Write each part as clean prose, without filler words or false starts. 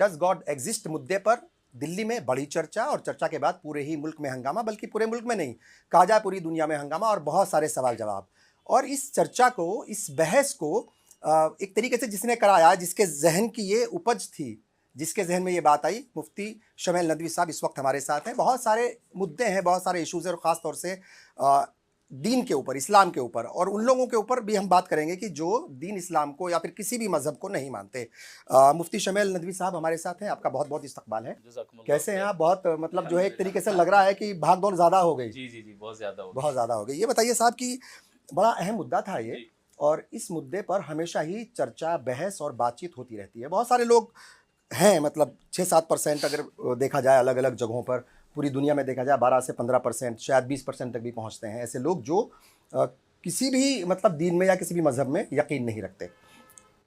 Does God exist मुद्दे पर दिल्ली में बड़ी चर्चा, और चर्चा के बाद पूरे ही मुल्क में हंगामा, बल्कि पूरे मुल्क में नहीं, कहा जाए पूरी दुनिया में हंगामा और बहुत सारे सवाल जवाब। और इस चर्चा को, इस बहस को एक तरीके से जिसने कराया, जिसके जहन की ये उपज थी, जिसके जहन में ये बात आई, मुफ्ती शमेल नदवी साहब इस वक्त हमारे साथ हैं। बहुत सारे मुद्दे हैं, बहुत सारे इश्यूज़ हैं, और ख़ास तौर से दीन के ऊपर, इस्लाम के ऊपर, और उन लोगों के ऊपर भी हम बात करेंगे कि जो दीन इस्लाम को या फिर किसी भी मज़हब को नहीं मानते। मुफ्ती शमेल नदवी साहब हमारे साथ हैं, आपका बहुत बहुत इस्तकबाल है। कैसे हैं आप? बहुत मतलब जो है एक तरीके से लग रहा है कि भाग दौड़ ज़्यादा हो गई। जी जी जी, बहुत ज़्यादा हो गई। ये बताइए साहब कि बड़ा अहम मुद्दा था ये, और इस मुद्दे पर हमेशा ही चर्चा, बहस और बातचीत होती रहती है। बहुत सारे लोग हैं, मतलब 6-7% अगर देखा जाए अलग अलग जगहों पर, पूरी दुनिया में देखा जाए 12 से 15%, शायद 20% तक भी पहुंचते हैं ऐसे लोग जो किसी भी मतलब दीन में या किसी भी मज़हब में यकीन नहीं रखते।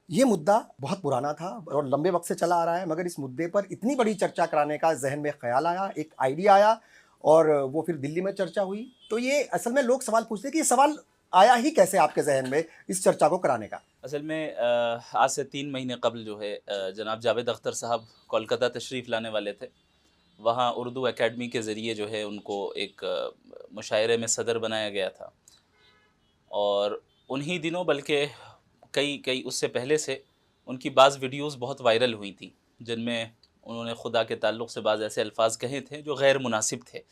ये मुद्दा बहुत पुराना था और लंबे वक्त से चला आ रहा है, मगर इस मुद्दे पर इतनी बड़ी चर्चा कराने का जहन में ख्याल आया, एक आइडिया आया, और वो फिर दिल्ली में चर्चा हुई। तो ये असल में लोग सवाल पूछते हैं कि ये सवाल आया ही कैसे आपके जहन में इस चर्चा को कराने का? असल में आज से 3 महीने कबल जो है जनाब जावेद अख्तर साहब कोलकाता तशरीफ़ लाने वाले थे। वहाँ उर्दू एकेडमी के ज़रिए जो है उनको एक मुशायरे में सदर बनाया गया था, और उन्हीं दिनों, बल्कि कई उससे पहले से उनकी बाज़ वीडियोस बहुत वायरल हुई थी, जिनमें उन्होंने खुदा के ताल्लुक़ से बाज़ ऐसे अल्फाज़ कहे थे जो गैर मुनासिब थे।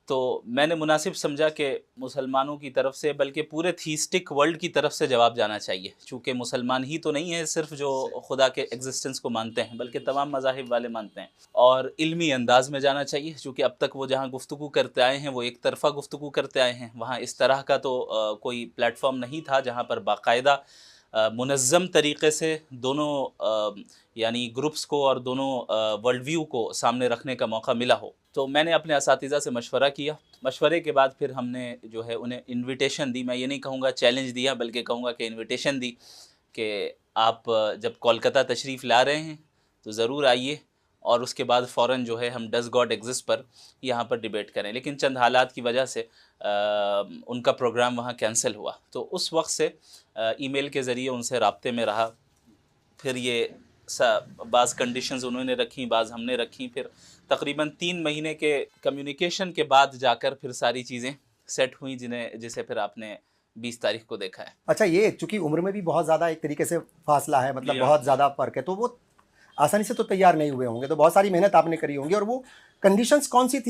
तो मैंने मुनासिब समझा कि मुसलमानों की तरफ से, बल्कि पूरे थीस्टिक वर्ल्ड की तरफ से जवाब जाना चाहिए, चूँकि मुसलमान ही तो नहीं है सिर्फ जो खुदा के एग्जिस्टेंस को मानते हैं, बल्कि तमाम मज़ाहिब वाले मानते हैं। और इल्मी अंदाज़ में जाना चाहिए, चूँकि अब तक वो जहाँ गुफ्तगू करते आए हैं वो एक तरफ़ा गुफ्तगू करते आए हैं। वहाँ इस तरह का तो कोई प्लेटफॉर्म नहीं था जहाँ पर बाकायदा मुनज़्ज़म तरीक़े से दोनों यानी ग्रुप्स को और दोनों वर्ल्ड व्यू को सामने रखने का मौका मिला हो। तो मैंने अपने असातिज़ा से मशवरा किया। मशवरे के बाद फिर हमने जो है उन्हें इन्विटेशन दी। मैं ये नहीं कहूँगा चैलेंज दिया, बल्कि कहूँगा कि इन्विटेशन दी कि आप जब कोलकाता तशरीफ़ ला रहे हैं तो ज़रूर आइए, और उसके बाद फ़ौरन जो है हम डज़ गॉड एग्जिस्ट पर यहाँ पर डिबेट करें। लेकिन चंद हालात की वजह से उनका प्रोग्राम वहाँ कैंसिल हुआ। तो उस वक्त से ईमेल के ज़रिए उनसे राब्ते में रहा। फिर ये बाज़ कंडीशंस उन्होंने रखी, बाज़ हमने रखी। फिर तकरीबन 3 महीने के कम्युनिकेशन के बाद जाकर फिर सारी चीज़ें सेट हुई, जिसे फिर आपने 20 तारीख को देखा है। अच्छा, ये चूंकि उम्र में भी बहुत ज़्यादा एक तरीके से फासला है, मतलब बहुत ज़्यादा फ़र्क है, तो वो आसानी से तो तैयार नहीं हुए होंगे, तो बहुत सारी मेहनत आपने करी होंगी। और वो कंडीशंस कौन सी थी?